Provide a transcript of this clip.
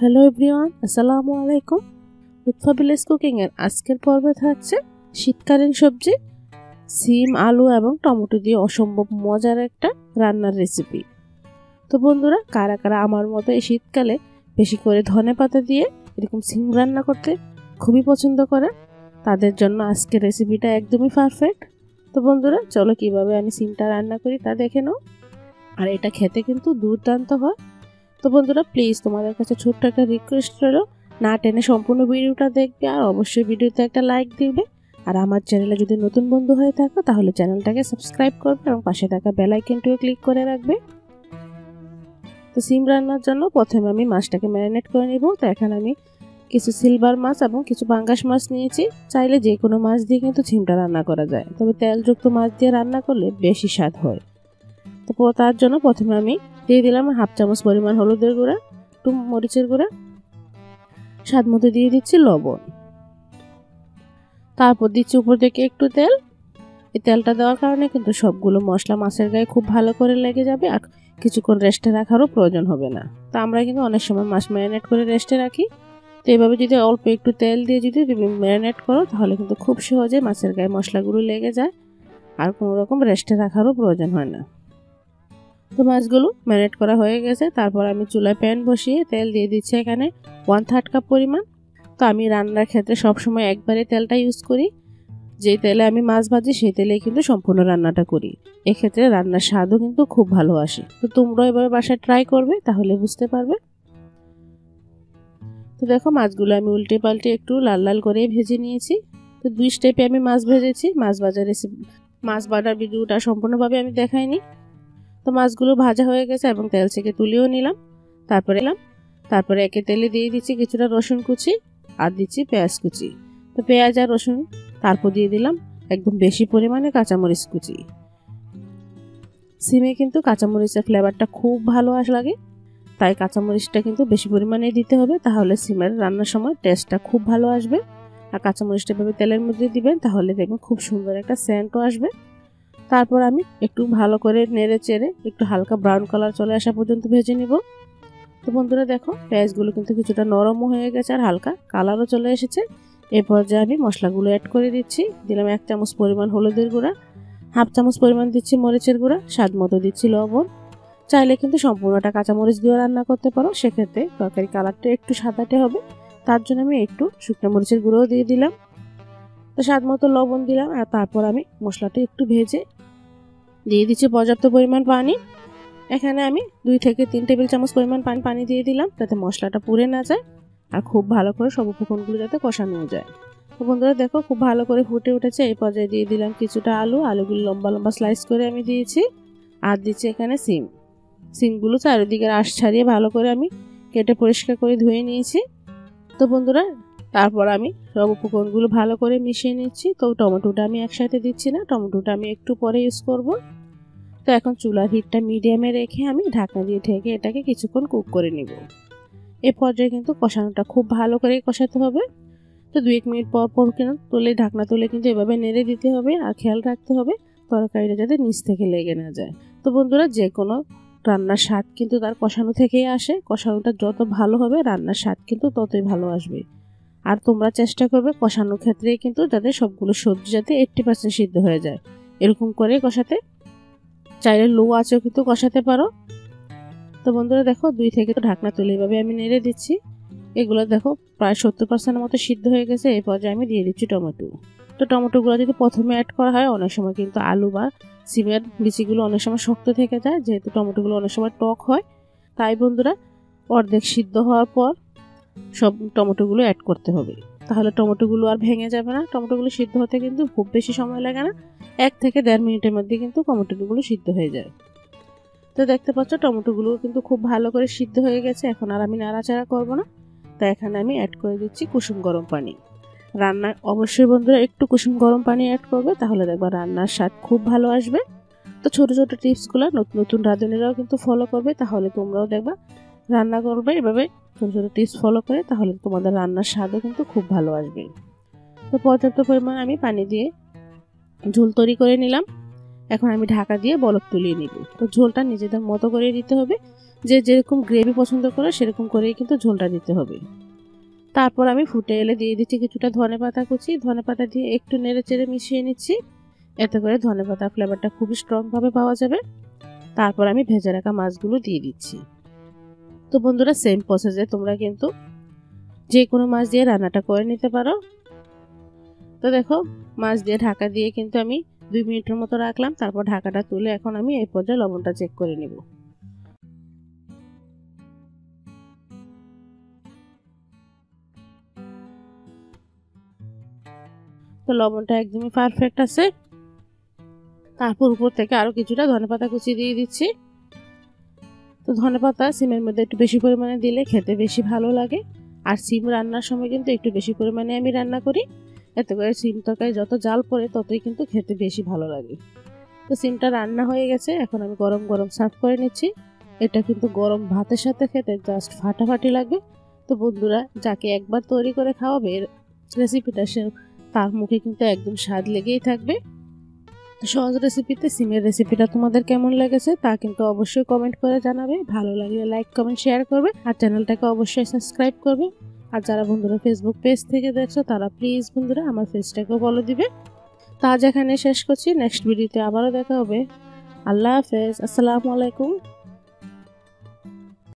Hello everyone, আসসালামু আলাইকুম। Lutfa village cooking এর আজকের পর্বে থাকছে শীতকালীন সবজি সিম, আলু এবং টমেটো দিয়ে অসম্ভব মজার একটা রান্নার রেসিপি। তো বন্ধুরা, কারা কারা আমার মতো এই শীতকালে বেশি করে ধনেপাতা দিয়ে এরকম সিম রান্না করতে খুবই পছন্দ করে, তাদের জন্য আজকের রেসিপিটা একদমই পারফেক্ট। তো বন্ধুরা, চলো কিভাবে আমি সিমটা রান্না করি তা দেখে নাও। আর এটা খেতে কিন্তু দুর্দান্ত হয়। তো বন্ধুরা, প্লিজ তোমাদের কাছে ছোট্ট একটা রিকোয়েস্ট রইল, না টেনে সম্পূর্ণ ভিডিওটা দেখবে আর অবশ্যই ভিডিওতে একটা লাইক দিবে। আর আমার চ্যানেলে যদি নতুন বন্ধু হয়ে থাকো তাহলে চ্যানেলটাকে সাবস্ক্রাইব করবে এবং পাশে থাকা বেল আইকনটিও ক্লিক করে রাখবে। তো সিম রান্নার জন্য প্রথমে আমি মাছটাকে ম্যারিনেট করে নিব। তো এখানে আমি কিছু সিলভার মাছ এবং কিছু পাঙ্গাস মাছ নিয়েছি। চাইলে যে কোনো মাছ দিয়ে কিন্তু সিমটা রান্না করা যায়, তবে তেলযুক্ত মাছ দিয়ে রান্না করলে বেশি স্বাদ হয়। তো তার জন্য প্রথমে আমি দিয়ে দিলাম হাফ চামচ পরিমাণ হলুদের গুঁড়া, একটু মরিচের গুঁড়া, স্বাদ মতো দিয়ে দিচ্ছি লবণ। তারপর দিচ্ছি উপর থেকে একটু তেল। এই তেলটা দেওয়ার কারণে কিন্তু সবগুলো মশলা মাছের গায়ে খুব ভালো করে লেগে যাবে আর কিছুক্ষণ রেস্টে রাখারও প্রয়োজন হবে না। তো আমরা কিন্তু অনেক সময় মাছ ম্যারিনেট করে রেস্টে রাখি। তো এভাবে যদি অল্প একটু তেল দিয়ে যদি ম্যারিনেট করো তাহলে কিন্তু খুব সহজে মাছের গায়ে মশলাগুলো লেগে যায় আর কোনো রকম রেস্টে রাখারও প্রয়োজন হয় না। তো মাছগুলো ম্যারিনেট করা হয়ে গেছে। তারপর আমি চুলায় প্যান বসিয়ে তেল দিয়ে দিচ্ছি এখানে 1/3 কাপ পরিমাণ। তো আমি রান্নার ক্ষেত্রে সবসময় একবারে তেলটা ইউজ করি। যে তেলে আমি মাছ ভাজি সেই তেলেই কিন্তু সম্পূর্ণ রান্নাটা করি। এক্ষেত্রে রান্নার স্বাদও কিন্তু খুব ভালো আসে। তো তোমরাও এভাবে বাসায় ট্রাই করবে, তাহলে বুঝতে পারবে। তো দেখো, মাছগুলো আমি উল্টে পাল্টে একটু লাল লাল করে ভেজে নিয়েছি। তো 2 স্টেপে আমি মাছ ভেজেছি। মাছ ভাজার রেসিপি, মাছ ভাজার ভিডিওটা সম্পূর্ণভাবে আমি দেখাইনি। তো মাছগুলো ভাজা হয়ে গেছে এবং তেল থেকে তুলেও নিলাম। তারপরে একে তেলে দিয়ে দিচ্ছি কিছুটা রসুন কুচি আর দিচ্ছি পেঁয়াজ কুচি। তো পেঁয়াজ আর রসুন, তারপর দিয়ে দিলাম একদম বেশি পরিমাণে কাঁচামরিচ কুচি। সিমে কিন্তু কাঁচামরিচের ফ্লেভারটা খুব ভালো লাগে, তাই কাঁচামরিচটা কিন্তু বেশি পরিমাণে দিতে হবে, তাহলে সিমের রান্নার সময় টেস্টটা খুব ভালো আসবে। আর কাঁচামরিচটা এভাবে তেলের মধ্যে দিবেন, তাহলে দেখবেন খুব সুন্দর একটা সেন্টও আসবে। তারপর আমি একটু ভালো করে নেড়ে চেড়ে একটু হালকা ব্রাউন কালার চলে আসা পর্যন্ত ভেজে নিব। তো বন্ধুরা দেখো, পেঁয়াজগুলো কিন্তু কিছুটা নরমও হয়ে গেছে আর হালকা কালারও চলে এসেছে। এই পর্যায়ে আমি মশলাগুলো অ্যাড করে দিচ্ছি। দিলাম 1 চামচ পরিমাণ হলুদের গুঁড়া, হাফ চামচ পরিমাণ দিচ্ছি মরিচের গুঁড়া, স্বাদ মতো দিচ্ছি লবণ। চাইলে কিন্তু সম্পূর্ণটা কাঁচামরিচ দিয়ে রান্না করতে পারো, সেক্ষেত্রে তরকারি কালারটা একটু সাদাটে হবে। তার জন্য আমি একটু শুকনো মরিচের গুঁড়োও দিয়ে দিলাম। তো স্বাদ মতো লবণ দিলাম আর তারপর আমি মশলাটা একটু ভেজে দিয়ে দিচ্ছি পর্যাপ্ত পরিমাণ পানি। এখানে আমি 2 থেকে 3 টেবিল চামচ পরিমাণ পানি দিয়ে দিলাম, যাতে মশলাটা পুড়ে না যায় আর খুব ভালো করে সব উপকরণগুলো যাতে কষানো যায়। তো বন্ধুরা দেখো, খুব ভালো করে ফুটে উঠেছে। এই পর্যায়ে দিয়ে দিলাম কিছুটা আলুগুলো লম্বা লম্বা স্লাইস করে আমি দিয়েছি। আর দিচ্ছি এখানে সিমগুলো চারিদিকে আঁশ ছাড়িয়ে ভালো করে আমি কেটে পরিষ্কার করে ধুয়ে নিয়েছি। তো বন্ধুরা, তারপর আমি সব উপকরণগুলো ভালো করে মিশিয়ে নিচ্ছি। তো টমেটোটা আমি একসাথে দিচ্ছি না, টমেটোটা আমি একটু পরে ইউজ করব। তো এখন চুলার হিটটা মিডিয়ামে রেখে আমি ঢাকনা দিয়ে ঢেকে এটাকে কিছুক্ষণ কুক করে নিব। এই পর্যায়ে কিন্তু কষানোটা খুব ভালো করে কষাতে হবে। তো 2-1 মিনিট পর পর ঢাকনা তুলে কিন্তু এভাবে নেড়ে দিতে হবে আর খেয়াল রাখতে হবে তরকারিটা যাতে নিচ থেকে লেগে না যায়। তো বন্ধুরা, যে কোনো রান্নার স্বাদ কিন্তু তার কষানো থেকেই আসে। কষানোটা যত ভালো হবে রান্নার স্বাদ কিন্তু ততই ভালো আসবে। আর তোমরা চেষ্টা করবে কষানোর ক্ষেত্রে কিন্তু যাতে সবগুলো সবজি যাতে 80% সিদ্ধ হয়ে যায়, এরকম করে কষাতে। চাইলে লো আঁচেও কিন্তু কষাতে পারো। তো বন্ধুরা দেখো, 2 থেকে ঢাকনা তুলে এভাবে আমি নেড়ে দিচ্ছি। এগুলো দেখো প্রায় 70% মতো সিদ্ধ হয়ে গেছে। এই পর্যায়ে আমি দিয়ে দিচ্ছি টমেটো। তো টমেটোগুলো যদি প্রথমে অ্যাড করা হয়, অনেক সময় কিন্তু আলু বা সিমের বিচিগুলো অনেক সময় শক্ত থেকে যায়, যেহেতু টমেটোগুলো অনেক সময় টক হয়। তাই বন্ধুরা, অর্ধেক সিদ্ধ হওয়ার পর সব টমেটোগুলো অ্যাড করতে হবে, তাহলে টমেটোগুলো আর ভেঙে যাবে না। টমেটোগুলো সিদ্ধ হতে কিন্তু খুব বেশি সময় লাগে না, 1 থেকে 1.5 মিনিটের মধ্যে কিন্তু টমেটোগুলো সিদ্ধ হয়ে যায়। তো দেখতে পাচ্ছ টমেটোগুলো কিন্তু খুব ভালো করে সিদ্ধ হয়ে গেছে। এখন আর আমি নাড়াচাড়া করব না। তাই এখানে আমি অ্যাড করে দিচ্ছি কুসুম গরম পানি। রান্নায় অবশ্যই বন্ধুরা একটু কুসুম গরম পানি অ্যাড করবে, তাহলে দেখবা রান্নার স্বাদ খুব ভালো আসবে। তো ছোট ছোট টিপসগুলো নতুন নতুন রাঁধুনিরাও কিন্তু ফলো করবে, তাহলে তোমরাও দেখবা রান্না করবে এভাবে ছোট ছোট টিপস ফলো করে, তাহলে তোমাদের রান্নার স্বাদও কিন্তু খুব ভালো আসবে। তো পর্যাপ্ত পরিমাণ আমি পানি দিয়ে ঝোল তৈরি করে নিলাম। এখন আমি ঢাকা দিয়ে বলক তুলিয়ে নিব। তো ঝোলটা নিজেদের মতো করে দিতে হবে, যে যেরকম গ্রেভি পছন্দ করে সেরকম করেই কিন্তু ঝোলটা দিতে হবে। তারপর আমি ফুটে এলে দিয়ে দিচ্ছি কিছুটা ধনেপাতা কুচি। ধনেপাতা দিয়ে একটু নেড়ে চেড়ে মিশিয়ে নিচ্ছি, এতে করে ধনেপাতা ফ্লেভারটা খুবই স্ট্রংভাবে পাওয়া যাবে। তারপর আমি ভেজে রাখা মাছগুলো দিয়ে দিচ্ছি। তো বন্ধুরা, সেম প্রসেসে তোমরা কিন্তু যে কোনো মাছ দিয়ে রান্নাটা করে নিতে পারো। তো দেখো, মাছ দিয়ে ঢাকা দিয়ে কিন্তু আমি 2 মিনিটের মতো রাখলাম। তারপর ঢাকাটা তুলে এখন আমি এই পর্যায়ে লবণটা চেক করে নেব। তো লবণটা একদমই পারফেক্ট আছে। তারপর উপর থেকে আরও কিছুটা ধনেপাতা কুচি দিয়ে দিচ্ছি। তো ধনেপাতা সিমের মধ্যে একটু বেশি পরিমাণে দিলে খেতে বেশি ভালো লাগে। আর সিম রান্নার সময় কিন্তু একটু বেশি পরিমাণে আমি রান্না করি, এতে করে সিম তরকারি যত জাল পড়ে ততই কিন্তু খেতে বেশি ভালো লাগে। তো সিমটা রান্না হয়ে গেছে, এখন আমি গরম গরম সার্ভ করে নিচ্ছি। এটা কিন্তু গরম ভাতের সাথে খেতে জাস্ট ফাটাফাটি লাগবে। তো বন্ধুরা, যাকে একবার তৈরি করে খাওয়াবে রেসিপিটা, সে তার মুখে কিন্তু একদম স্বাদ লেগেই থাকবে। তো সহজ রেসিপিতে সিমের রেসিপিটা তোমাদের কেমন লেগেছে তা কিন্তু অবশ্যই কমেন্ট করে জানাবে। ভালো লাগলে লাইক কমেন্ট শেয়ার করবে, আর চ্যানেলটাকে অবশ্যই সাবস্ক্রাইব করবে। আর যারা বন্ধুরা ফেসবুক পেজ থেকে দেখছো তারা প্লিজ বন্ধুরা আমার পেজটাকেও ফলো দিবে। তা আজ এখানে শেষ করছি, নেক্সট ভিডিওতে আবারও দেখা হবে। আল্লাহ হাফেজ, আসসালামু আলাইকুম।